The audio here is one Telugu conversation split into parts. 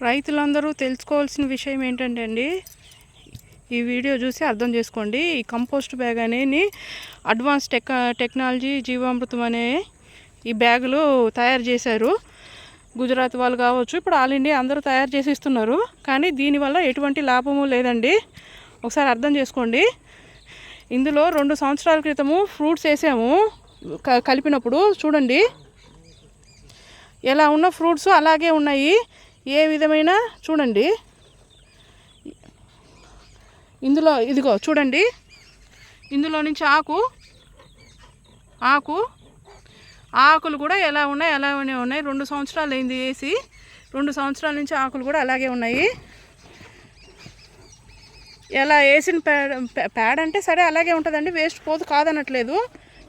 రైతులందరూ తెలుసుకోవాల్సిన విషయం ఏంటంటే అండి, ఈ వీడియో చూసి అర్థం చేసుకోండి. ఈ కంపోస్ట్ బ్యాగ్ అనేది అడ్వాన్స్ టెక్నాలజీ జీవామృతం అనే ఈ బ్యాగులు తయారు చేశారు. గుజరాత్ వాళ్ళు కావచ్చు, ఇప్పుడు ఆల్ ఇండియా అందరూ తయారు చేసి ఇస్తున్నారు. కానీ దీనివల్ల ఎటువంటి లాభము లేదండి. ఒకసారి అర్థం చేసుకోండి. ఇందులో 2 సంవత్సరాల క్రితము ఫ్రూట్స్ వేసాము కలిపినప్పుడు. చూడండి ఎలా ఉన్న ఫ్రూట్స్ అలాగే ఉన్నాయి. ఏ విధమైన చూడండి, ఇందులో ఇదిగో చూడండి, ఇందులో నుంచి ఆకులు కూడా ఎలా ఉన్నాయి అలానే ఉన్నాయి. 2 సంవత్సరాలు అయింది వేసి, 2 సంవత్సరాల నుంచి ఆకులు కూడా అలాగే ఉన్నాయి. ఎలా వేసిన పేడ అంటే సరే అలాగే ఉంటుందండి, వేస్ట్ పోదు కాదనట్లేదు.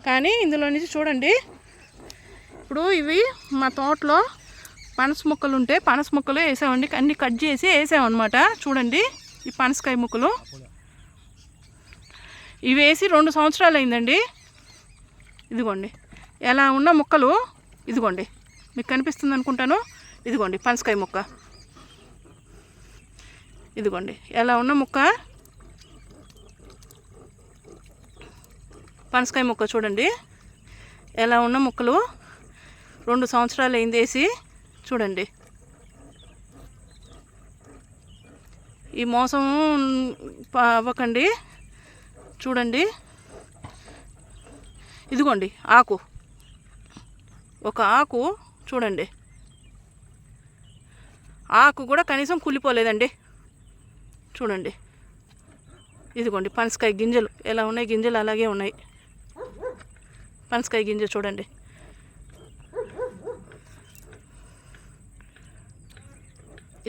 కానీ ఇందులో నుంచి చూడండి, ఇప్పుడు ఇవి మా తోటలో పనస మొక్కలు ఉంటే పనస మొక్కలు వేసామండి. అన్ని కట్ చేసి వేసామన్నమాట. చూడండి ఈ పనసకాయ ముక్కలు ఇవి వేసి 2 సంవత్సరాలు అయిందండి. ఇదిగోండి ఎలా ఉన్న ముక్కలు, ఇదిగోండి మీకు కనిపిస్తుంది అనుకుంటాను. ఇదిగోండి పనసకాయ ముక్క, ఇదిగోండి ఎలా ఉన్న ముక్క, పనసకాయ ముక్క చూడండి ఎలా ఉన్న ముక్కలు. 2 సంవత్సరాలు అయింది వేసి. చూడండి ఈ మోసం అవ్వకండి. చూడండి ఇదిగోండి ఒక ఆకు చూడండి, ఆకు కూడా కనీసం కుళ్ళిపోలేదండి. చూడండి ఇదిగోండి పనసకాయ గింజలు ఎలా ఉన్నాయి, గింజలు అలాగే ఉన్నాయి. పనసకాయ గింజ చూడండి,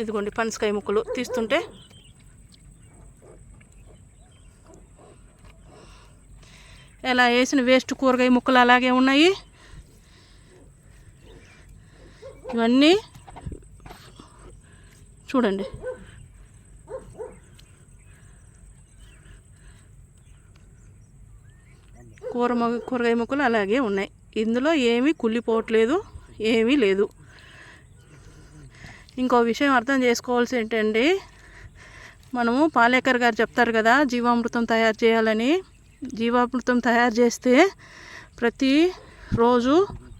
ఇదిగోండి పనసకాయ ముక్కలు తీస్తుంటే ఎలా వేసిన వేస్ట్ కూరగాయ ముక్కలు అలాగే ఉన్నాయి. ఇవన్నీ చూడండి కూరగాయ ముక్కలు అలాగే ఉన్నాయి. ఇందులో ఏమీ కుళ్ళిపోవట్లేదు, ఏమీ లేదు. ఇంకో విషయం అర్థం చేసుకోవాల్సి ఏంటండి, మనము పాలేకర్ గారు చెప్తారు కదా జీవామృతం తయారు చేయాలని. జీవామృతం తయారు చేస్తే ప్రతిరోజు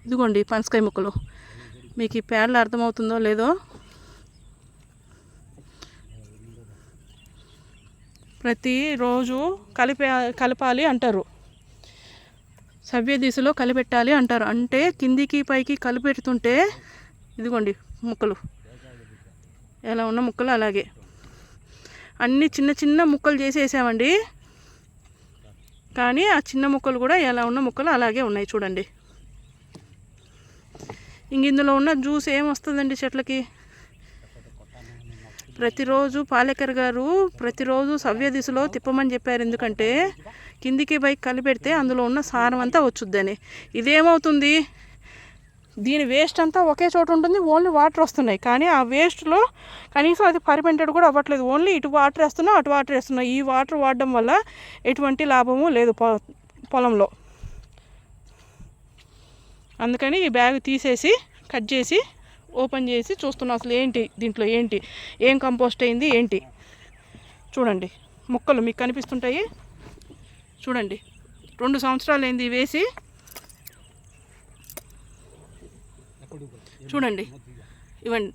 ఇదిగోండి పనసకాయ ముక్కలు, మీకు ఈ పేర్లు అర్థమవుతుందో లేదో, ప్రతిరోజు కలపాలి అంటారు. సవ్య దిశలో కలిపెట్టాలి అంటారు. అంటే కిందికి పైకి కలిపెడుతుంటే ఇదిగోండి ముక్కలు ఎలా ఉన్న ముక్కలు అలాగే అన్నీ చిన్న చిన్న ముక్కలు చేసి వేసామండి. కానీ ఆ చిన్న ముక్కలు కూడా ఎలా ఉన్న ముక్కలు అలాగే ఉన్నాయి. చూడండి ఇంక ఇందులో ఉన్న జ్యూస్ ఏమొస్తుందండి చెట్లకి. ప్రతిరోజు పాలేకర్ గారు ప్రతిరోజు సవ్య దిశలో తిప్పమని చెప్పారు. ఎందుకంటే కిందికి పైకి కలిపెడితే అందులో ఉన్న సారం అంతా వచ్చుద్దని. ఇదేమవుతుంది, దీని వేస్ట్ అంతా ఒకే చోట ఉంటుంది, ఓన్లీ వాటర్ వస్తున్నాయి. కానీ ఆ వేస్ట్లో కనీసం అది ఫర్మెంటెడ్ కూడా అవ్వట్లేదు. ఓన్లీ ఇటు వాటర్ వేస్తున్నాం, అటు వాటర్ వేస్తున్నాం. ఈ వాటర్ వాడడం వల్ల ఎటువంటి లాభము లేదు పొలంలో. అందుకని ఈ బ్యాగ్ తీసేసి కట్ చేసి ఓపెన్ చేసి చూస్తున్నాం అసలు ఏంటి దీంట్లో, ఏం కంపోస్ట్ అయింది ఏంటి. చూడండి ముక్కలు మీకు కనిపిస్తుంటాయి. చూడండి 2 సంవత్సరాలు అయింది వేసి. చూడండి ఇవ్వండి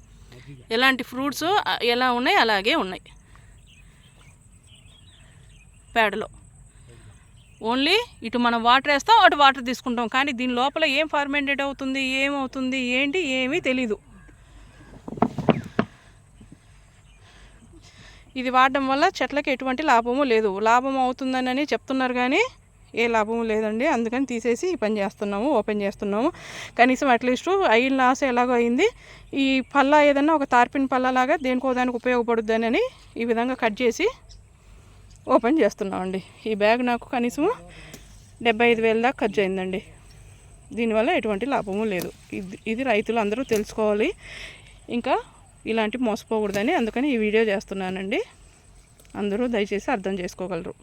ఎలాంటి ఫ్రూట్స్ ఎలా ఉన్నాయి అలాగే ఉన్నాయి పేడలో. ఓన్లీ ఇటు మనం వాటర్ వేస్తాం, అటు వాటర్ తీసుకుంటాం. కానీ దీని లోపల ఏం ఫార్మెంటెడ్ అవుతుంది, ఏమవుతుంది, ఏంటి ఏమీ తెలీదు. ఇది వాడడం వల్ల చెట్లకి ఎటువంటి లాభము లేదు. లాభం అవుతుందని చెప్తున్నారు కానీ ఏ లాభము లేదండి. అందుకని తీసేసి ఈ పని చేస్తున్నాము, ఓపెన్ చేస్తున్నాము. కనీసం అట్లీస్ట్ అయిన లాస్ ఎలాగో అయింది. ఈ పళ్ళ ఏదన్నా ఒక తార్పిన్ పళ్ళలాగా దేనికో దానికి ఉపయోగపడుద్దని ఈ విధంగా కట్ చేసి ఓపెన్ చేస్తున్నామండి. ఈ బ్యాగ్ నాకు కనీసం 75,000 దాకా ఖర్చు అయిందండి. దీనివల్ల ఎటువంటి లాభము లేదు. ఇది రైతులు అందరూ తెలుసుకోవాలి. ఇంకా ఇలాంటి మోసపోకూడదని అందుకని ఈ వీడియో చేస్తున్నానండి. అందరూ దయచేసి అర్థం చేసుకోగలరు.